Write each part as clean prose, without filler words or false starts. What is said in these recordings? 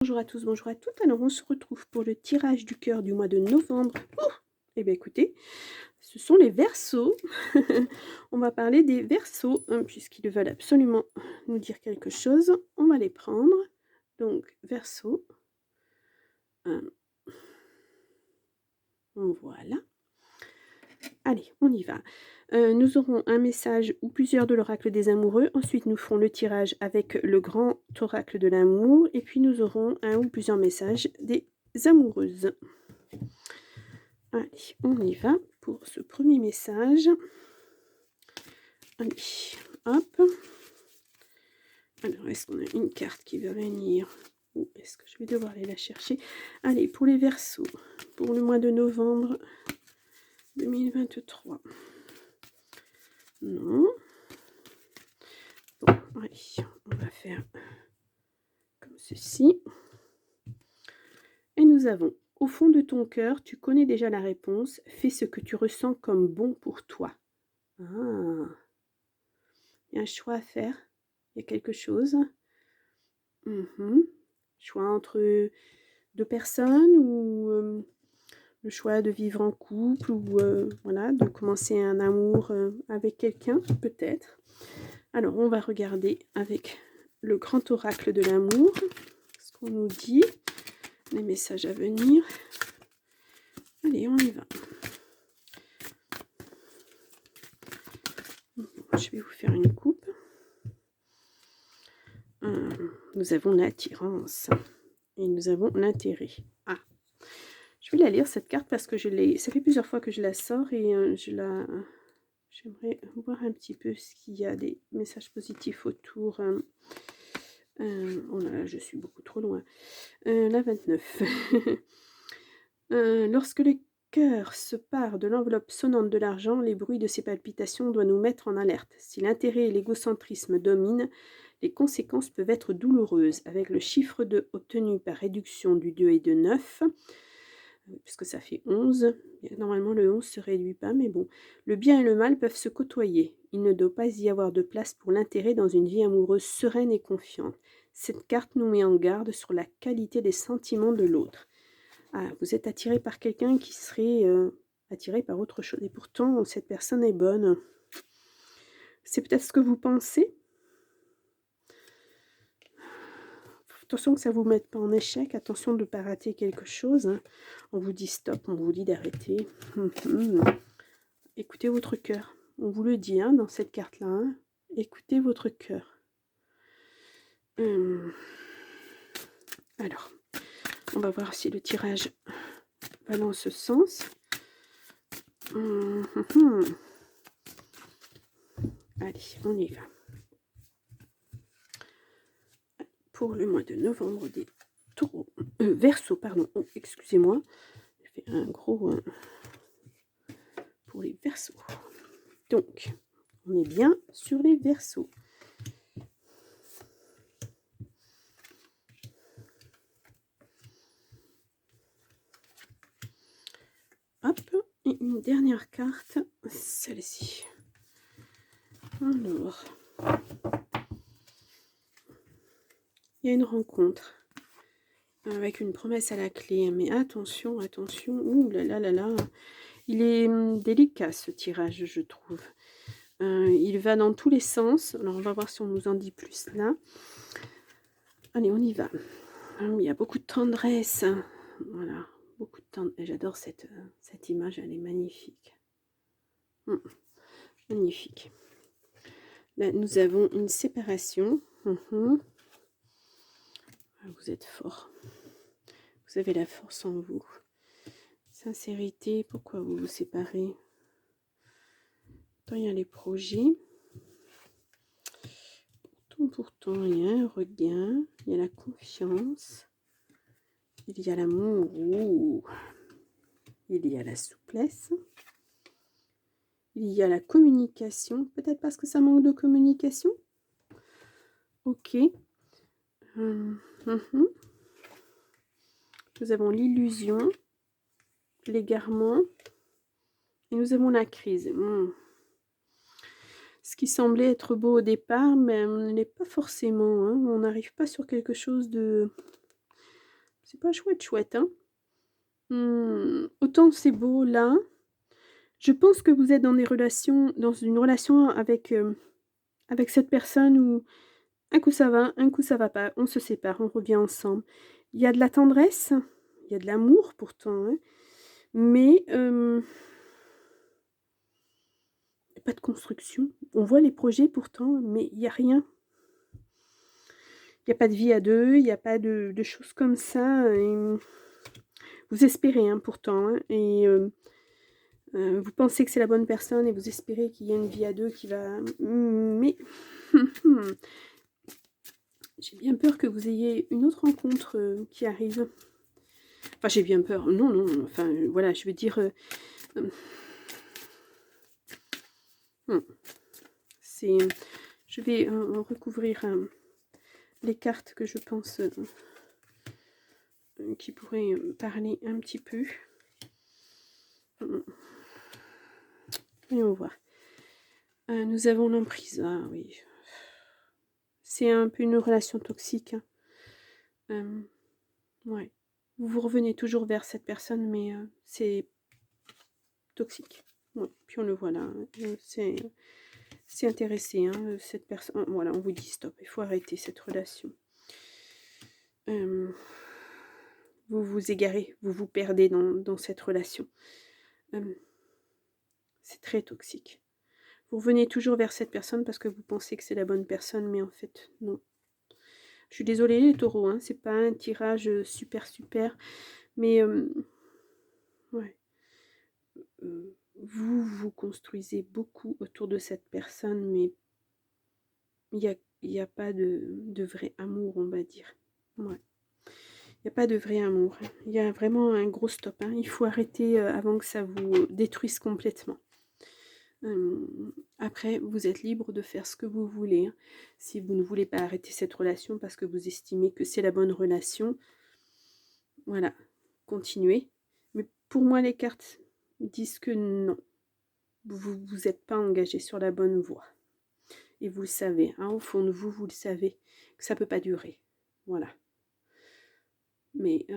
Bonjour à tous, bonjour à toutes. Alors, on se retrouve pour le tirage du cœur du mois de novembre. Eh bien, écoutez, ce sont les Verseaux. On va parler des Verseaux, puisqu'ils veulent absolument nous dire quelque chose. On va les prendre. Donc, Verseaux. Voilà. Allez, on y va. Nous aurons un message ou plusieurs de l'oracle des amoureux. Ensuite, nous ferons le tirage avec le grand oracle de l'amour. Et puis, nous aurons un ou plusieurs messages des amoureuses. Allez, on y va pour ce premier message. Allez, hop. Alors, est-ce qu'on a une carte qui va venir ou est-ce que je vais devoir aller la chercher? Allez, pour les Verseaux, pour le mois de novembre 2023. Non. Bon, allez, on va faire comme ceci. Et nous avons, au fond de ton cœur, tu connais déjà la réponse. Fais ce que tu ressens comme bon pour toi. Ah, il y a un choix à faire. Il y a quelque chose. Choix entre deux personnes ou le choix de vivre en couple ou voilà, de commencer un amour avec quelqu'un, peut-être. Alors, on va regarder avec le grand oracle de l'amour ce qu'on nous dit, les messages à venir. Allez, on y va. Je vais vous faire une coupe. Nous avons l'attirance et nous avons l'intérêt. Ah, je vais la lire cette carte parce que ça fait plusieurs fois que je la sors et j'aimerais voir un petit peu s'il y a des messages positifs autour. Oh là là, je suis beaucoup trop loin. La 29. Lorsque le cœur se part de l'enveloppe sonnante de l'argent, les bruits de ses palpitations doivent nous mettre en alerte. Si l'intérêt et l'égocentrisme dominent, les conséquences peuvent être douloureuses. Avec le chiffre 2 obtenu par réduction du 2 et de 9, puisque ça fait 11, normalement le 11 ne se réduit pas, mais bon. Le bien et le mal peuvent se côtoyer. Il ne doit pas y avoir de place pour l'intérêt dans une vie amoureuse sereine et confiante. Cette carte nous met en garde sur la qualité des sentiments de l'autre. Ah, vous êtes attiré par quelqu'un qui serait attiré par autre chose. Et pourtant, cette personne est bonne. C'est peut-être ce que vous pensez. Attention que ça ne vous mette pas en échec. Attention de ne pas rater quelque chose. Hein. On vous dit stop, on vous dit d'arrêter. Écoutez votre cœur. On vous le dit dans cette carte-là. Hein. Écoutez votre cœur. Alors, on va voir si le tirage va dans ce sens. Allez, on y va. Pour le mois de novembre des taureaux. Verseaux, pardon. Oh, excusez-moi. J'ai fait un gros... pour les Verseaux. Donc, on est bien sur les Verseaux. Hop, et une dernière carte, celle-ci. Alors, il y a une rencontre avec une promesse à la clé, mais attention, attention, ouh là là là là, il est délicat ce tirage, je trouve. Il va dans tous les sens, alors on va voir si on nous en dit plus là. Allez, on y va. Il y a beaucoup de tendresse, voilà, beaucoup de tendresse. J'adore cette image, elle est magnifique. Magnifique. Là, nous avons une séparation. Vous êtes fort. Vous avez la force en vous. Sincérité, pourquoi vous vous séparez? Pourtant, il y a les projets. Pourtant, il y a un regain. Il y a la confiance. Il y a l'amour. Il y a la souplesse. Il y a la communication. Peut-être parce que ça manque de communication. Ok. Nous avons l'illusion, l'égarement, et nous avons la crise. Ce qui semblait être beau au départ, mais ne l'est pas forcément. Hein. On n'arrive pas sur quelque chose de C'est pas chouette, chouette, hein. Autant c'est beau là, je pense que vous êtes dans une relation avec cette personne où un coup ça va, un coup ça va pas, on se sépare, on revient ensemble. Il y a de la tendresse, il y a de l'amour pourtant, hein, mais il y a pas de construction. On voit les projets pourtant, mais il y a rien. Il y a pas de vie à 2, il y a pas de choses comme ça, vous espérez, hein, pourtant, hein, et vous pensez que c'est la bonne personne et vous espérez qu'il y a une vie à 2 qui va mais j'ai bien peur que vous ayez une autre rencontre, qui arrive. Enfin, j'ai bien peur. Non, non, enfin, voilà, je veux dire, mmh, c'est je vais, recouvrir, les cartes que je pense, qui pourraient, parler un petit peu. Mmh. Voyons voir. Nous avons l'emprise. Ah oui. C'est un peu une relation toxique, hein. Ouais. Vous revenez toujours vers cette personne, mais c'est toxique. Ouais. Puis on le voit là, hein. C'est intéressé, hein, cette personne. Voilà, on vous dit stop, il faut arrêter cette relation. Vous vous égarez, vous vous perdez dans cette relation. C'est très toxique. Vous revenez toujours vers cette personne parce que vous pensez que c'est la bonne personne, mais en fait, non. Je suis désolée les taureaux, hein, c'est pas un tirage super super, mais ouais, vous vous construisez beaucoup autour de cette personne, mais il y a pas de vrai amour, on va dire. Ouais. Il y a pas de vrai amour. Il y a vraiment un gros stop, hein. Il faut arrêter avant que ça vous détruise complètement. Après, vous êtes libre de faire ce que vous voulez, hein. Si vous ne voulez pas arrêter cette relation parce que vous estimez que c'est la bonne relation, voilà, continuez. Mais pour moi, les cartes disent que non, vous êtes pas engagé sur la bonne voie. Et vous le savez, hein, au fond de vous, vous le savez, que ça peut pas durer. Voilà. Mais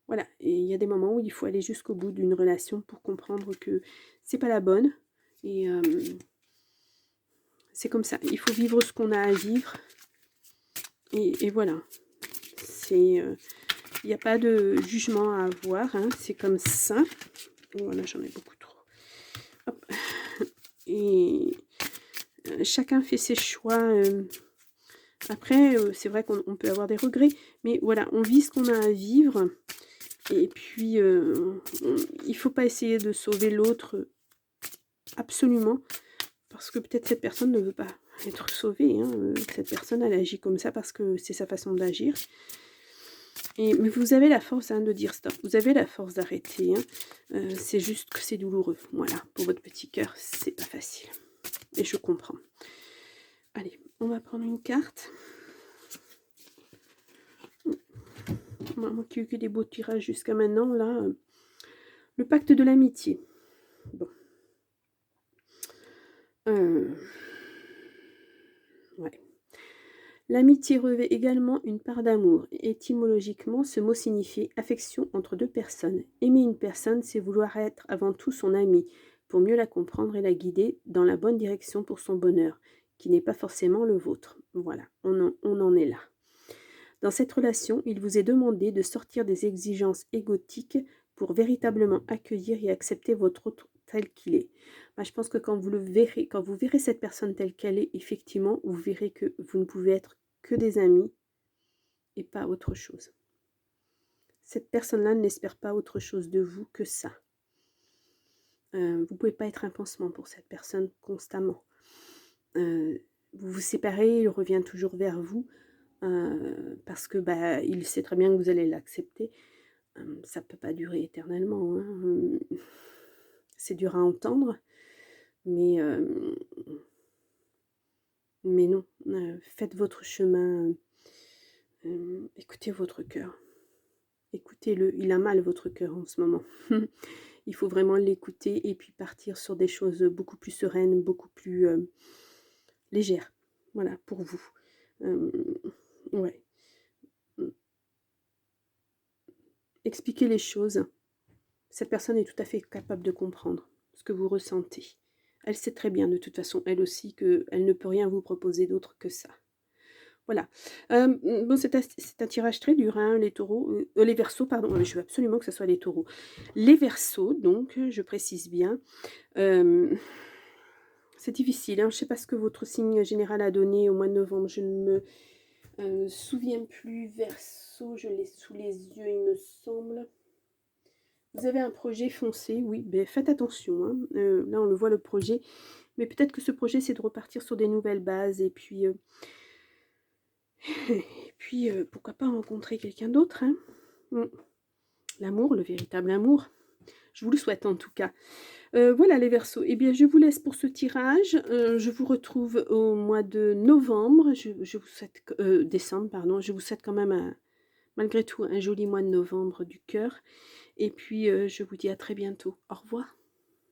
voilà, et il y a des moments où il faut aller jusqu'au bout d'une relation pour comprendre que c'est pas la bonne. Et c'est comme ça, il faut vivre ce qu'on a à vivre. Et voilà, c'est il n'y a pas de jugement à avoir, hein, c'est comme ça. Voilà, j'en ai beaucoup trop. Hop. Et chacun fait ses choix. Après, c'est vrai qu'on peut avoir des regrets, mais voilà, on vit ce qu'on a à vivre. Et puis, il ne faut pas essayer de sauver l'autre absolument, parce que peut-être cette personne ne veut pas être sauvée, hein. Cette personne, elle agit comme ça parce que c'est sa façon d'agir. Mais vous avez la force, hein, de dire stop. Vous avez la force d'arrêter, hein. C'est juste que c'est douloureux. Voilà, pour votre petit cœur, c'est pas facile. Et je comprends. Allez, on va prendre une carte. Moi qui ai eu que des beaux tirages jusqu'à maintenant, là. Le pacte de l'amitié. Bon. Ouais. L'amitié revêt également une part d'amour. Étymologiquement, ce mot signifie affection entre deux personnes. Aimer une personne, c'est vouloir être avant tout son ami, pour mieux la comprendre et la guider dans la bonne direction pour son bonheur, qui n'est pas forcément le vôtre. Voilà, on en est là. Dans cette relation, il vous est demandé de sortir des exigences égotiques pour véritablement accueillir et accepter votre autre tel qu'il est. Moi, je pense que quand vous verrez cette personne telle qu'elle est, effectivement, vous verrez que vous ne pouvez être que des amis et pas autre chose. Cette personne-là n'espère pas autre chose de vous que ça. Vous ne pouvez pas être un pansement pour cette personne constamment. Vous vous séparez, il revient toujours vers vous. Parce que il sait très bien que vous allez l'accepter. Ça ne peut pas durer éternellement, hein. C'est dur à entendre, mais non. Faites votre chemin. Écoutez votre cœur. Écoutez-le. Il a mal, votre cœur, en ce moment. Il faut vraiment l'écouter et puis partir sur des choses beaucoup plus sereines, beaucoup plus légères. Voilà, pour vous. Ouais. expliquer les choses. Cette personne est tout à fait capable de comprendre ce que vous ressentez. Elle sait très bien de toute façon, elle aussi, qu'elle ne peut rien vous proposer d'autre que ça. Voilà. Bon, c'est un tirage très dur, hein, les taureaux, les verseaux, pardon, je veux absolument que ce soit les taureaux. Les verseaux, donc, je précise bien, hem, c'est difficile, hein, je ne sais pas ce que votre signe général a donné au mois de novembre, je ne me, souviens plus. Verseau, je l'ai sous les yeux, il me semble. Vous avez un projet, foncé, oui, beh, faites attention, hein, là, on le voit le projet, mais peut-être que ce projet, c'est de repartir sur des nouvelles bases et puis, pourquoi pas rencontrer quelqu'un d'autre, hein? Mmh. L'amour, le véritable amour. Je vous le souhaite en tout cas. Voilà les Verseaux. Eh bien, je vous laisse pour ce tirage. Je vous retrouve au mois de novembre. Je vous souhaite décembre, pardon. Je vous souhaite quand même malgré tout un joli mois de novembre du cœur. Et puis, je vous dis à très bientôt. Au revoir.